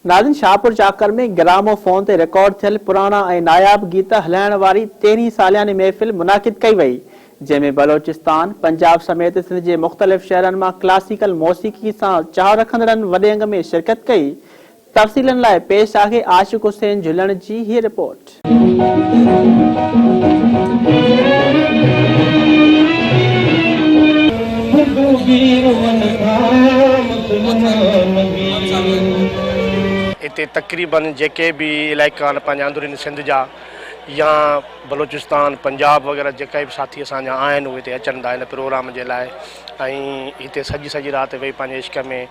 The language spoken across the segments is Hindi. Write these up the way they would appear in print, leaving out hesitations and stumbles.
नाज़िन शाहपुर चाकर में ग्रामोफोन ते रिकॉर्ड थियल पुराना ऐं नायाब गीत हलाइण वारी 13 सालियानी महफ़िल मुनाक़िद कई वई, जंहिंमें बलोचिस्तान, पंजाब समेत सिंध जे मुख़्तलिफ़ शहरनि मां क्लासिकल मौसीक़ी सां चाह रखंदड़नि वॾे अंग में शिरकत कई। तफ़सीलनि लाइ पेश आहे आशिक़ हुसैन झुलण जी हीअ रिपोर्ट। इतने तकरीबन जेके भी इलाइक़ा पंहिंजा अंदरूनी सिंध जा या बलोचिस्तान पंजाब वग़ैरह जेका भी साथी असांजा आहिनि उहे हिते अचनि था हिन प्रोग्राम जे लाइ ऐं हिते सॼी राति वेही पंहिंजे इश्क में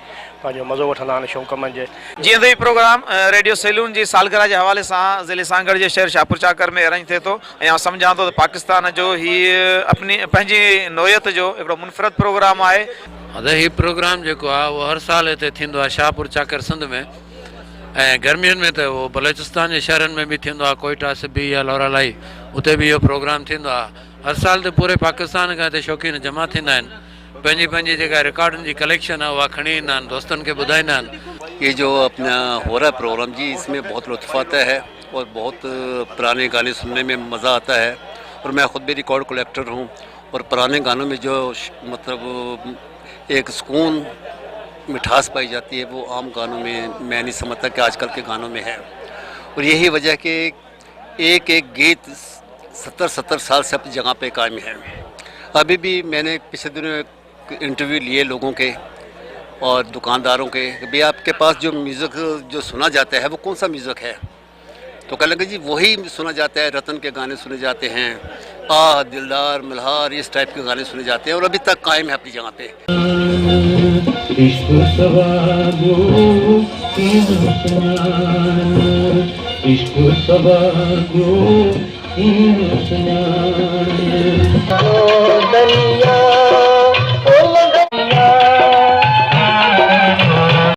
पंहिंजो मज़ो वठंदा आहिनि शौक़ मंझि। जीअं त हीउ प्रोग्राम रेडियो सैलून जी सालगिरह जे हवाले सां ज़िले सांगड़ जे शहर शाहपुर चाकर में अरेंज थिए थो ऐं आउं सम्झां थो त पाकिस्तान जो हीउ पंहिंजी नोयत जो हिकिड़ो मुनफ़रद प्रोग्राम आहे। हीउ प्रोग्राम जेको आहे उहो हर साल हिते थींदो आहे शाहपुर चाकर सिंध में, ऐं गर्मियुनि में त उहो बलोचिस्तान जे शहरनि में बि थींदो आहे, कोयटा सिबी या लौरालाई, उते बि इहो प्रोग्राम थींदो आहे। हर साल त पूरे पाकिस्तान खां हिते शौक़ीन जमा थींदा आहिनि, पंहिंजी जेका रिकॉर्डनि जी कलेक्शन आहे उहा खणी ईंदा आहिनि, दोस्तनि खे ॿुधाईंदा आहिनि। ये जो अपना हो रहा है प्रोग्राम जी, इसमें बहुत लुत्फ़ आता है और बहुत पुराने गाने सुनने में मज़ा आता है। और मैं ख़ुद भी रिकॉर्ड कलेक्टर हूँ और पुराने गानों में जो मतलब एक सुकून मिठास पाई जाती है वो आम गानों में मैं नहीं समझता कि आजकल के गानों में है। और यही वजह कि एक गीत 70 साल से अपनी जगह पे कायम है। अभी भी मैंने पिछले दिनों इंटरव्यू लिए लोगों के और दुकानदारों के, भाई आपके पास जो म्यूज़िक जो सुना जाता है वो कौन सा म्यूज़िक है, तो कह लगे जी वही सुना जाता है, रतन के गाने सुने जाते हैं, दिलदार मल्हार इस टाइप के गाने सुने जाते हैं और अभी तक कायम है अपनी जगह पे। इश्क सवागो